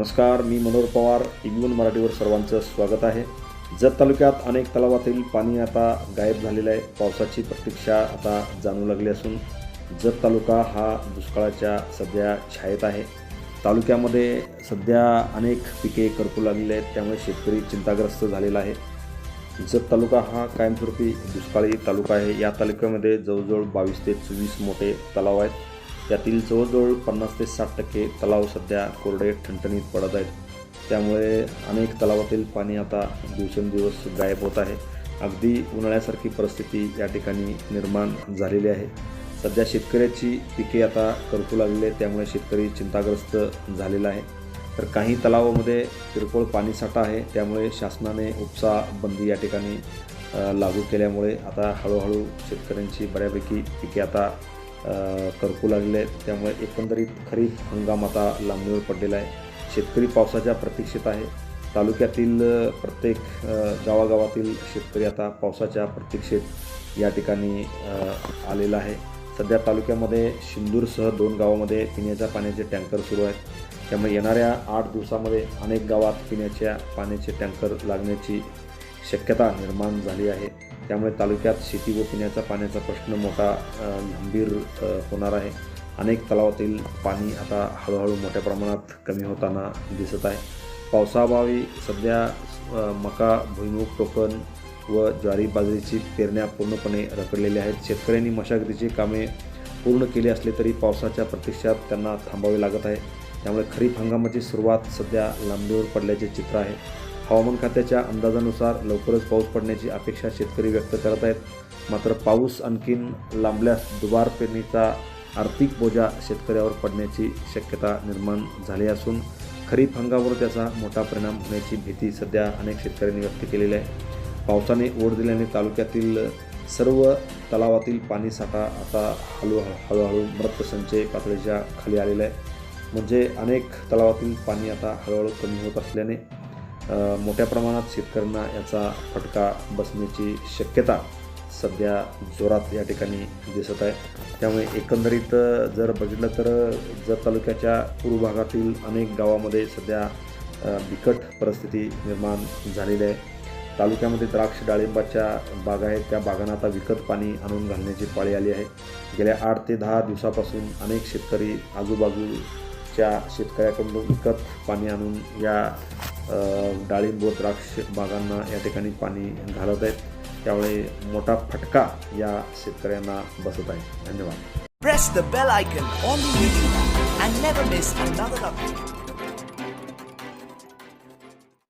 नमस्कार, मी मनोहर पवार. इग्नून मराठीवर सर्वांचं स्वागत आहे. जत तालुक्यात अनेक तलावातील पाणी आता गायब झालेलं आहे. पावसाची प्रतीक्षा आता जाणवू लागली असून जत तालुका हा दुष्काळाच्या सध्या छायेत आहे. तालुक्यामध्ये सध्या अनेक पिके करपू लागलेली आहेत, त्यामुळे शेतकरी चिंताग्रस्त झालेला आहे. जत तालुका हा कायमस्वरूपी दुष्काळी तालुका आहे. या तालुक्यामध्ये जवळजवळ 22 ते 24 मोठे तलाव आहेत. यातील जवळजवळ 50 ते 60% तलाव सध्या कोरडे ठणठणीत पडत आहेत. त्यामुळे अनेक तलावातील पाणी आता दिवसेंदिवस गायब होत आहे. अगदी उन्हाळ्यासारखी परिस्थिती या ठिकाणी निर्माण झालेली आहे. सध्या शेतकऱ्याची पिके आता करपू लागलेली आहे, त्यामुळे शेतकरी चिंताग्रस्त झालेला आहे. तर काही तलावामध्ये किरकोळ पाणीसाठा आहे, त्यामुळे शासनाने उपसा बंदी या ठिकाणी लागू केल्यामुळे आता हळूहळू शेतकऱ्यांची बऱ्यापैकी पिके आता करपू लागले आहेत. त्यामुळे एकंदरीत खरीप हंगाम आता लांबणीवर पडलेला आहे. शेतकरी पावसाच्या प्रतीक्षेत आहे. तालुक्यातील प्रत्येक गावागावातील शेतकरी आता पावसाच्या प्रतीक्षेत या ठिकाणी आलेला आहे. सध्या तालुक्यामध्ये शिंदूरसह 2 गावामध्ये पिण्याच्या पाण्याचे टँकर सुरू आहेत. त्यामुळे येणाऱ्या 8 दिवसामध्ये अनेक गावात पिण्याच्या पाण्याचे टँकर लागण्याची शक्यता निर्माण झाली आहे. त्यामुळे तालुक्यात शेती व पिण्याचा पाण्याचा प्रश्न मोठा गंभीर होणार आहे. अनेक तलावातील पाणी आता हळूहळू मोठ्या प्रमाणात कमी होताना दिसत आहे. पावसाअभावी सध्या मका, भुईमूग, टोकन व ज्वारी, बाजरीची पेरण्या पूर्णपणे रखडलेल्या आहेत. शेतकऱ्यांनी मशागतीची कामे पूर्ण केली असली तरी पावसाच्या प्रतीक्षेत त्यांना थांबावे लागत आहे. त्यामुळे खरीप हंगामाची सुरुवात सध्या लांबणीवर पडल्याचे चित्र आहे. हवामान खात्याच्या अंदाजानुसार लवकरच पाऊस पडण्याची अपेक्षा शेतकरी व्यक्त करत आहेत. मात्र पाऊस आणखीन लांबल्यास दुबार पेरणीचा आर्थिक बोजा शेतकऱ्यावर पडण्याची शक्यता निर्माण झाली असून खरीप हंगामावर त्याचा मोठा परिणाम होण्याची भीती सध्या अनेक शेतकऱ्यांनी व्यक्त केलेली आहे. पावसाने ओढ दिल्याने तालुक्यातील सर्व तलावातील पाणीसाठा आता हळूहळू मृत संचय पातळीच्या खाली आलेला आहे. म्हणजे अनेक तलावातील पाणी आता हळूहळू कमी होत असल्याने मोठ्या प्रमाणात शेतकऱ्यांना याचा फटका बसण्याची शक्यता सध्या जोरात या ठिकाणी दिसत आहे. त्यामुळे एकंदरीत जर बघितलं तर जत तालुक्याच्या पूर्व भागातील अनेक गावामध्ये सध्या बिकट परिस्थिती निर्माण झालेली आहे. तालुक्यामध्ये द्राक्ष, डाळिंबाच्या बागा आहेत, त्या बागांना आता विकत पाणी आणून घालण्याची पाळी आली आहे. गेल्या 8 ते 10 दिवसापासून अनेक शेतकरी आजूबाजूच्या शेतकऱ्याकडून विकत पाणी आणून या डाळिंब व द्राक्ष बागांना या ठिकाणी पाणी घालत आहेत. त्यामुळे मोठा फटका या शेतकऱ्यांना बसत आहे. धन्यवाद. Press the bell icon on the YouTube app and never miss another update.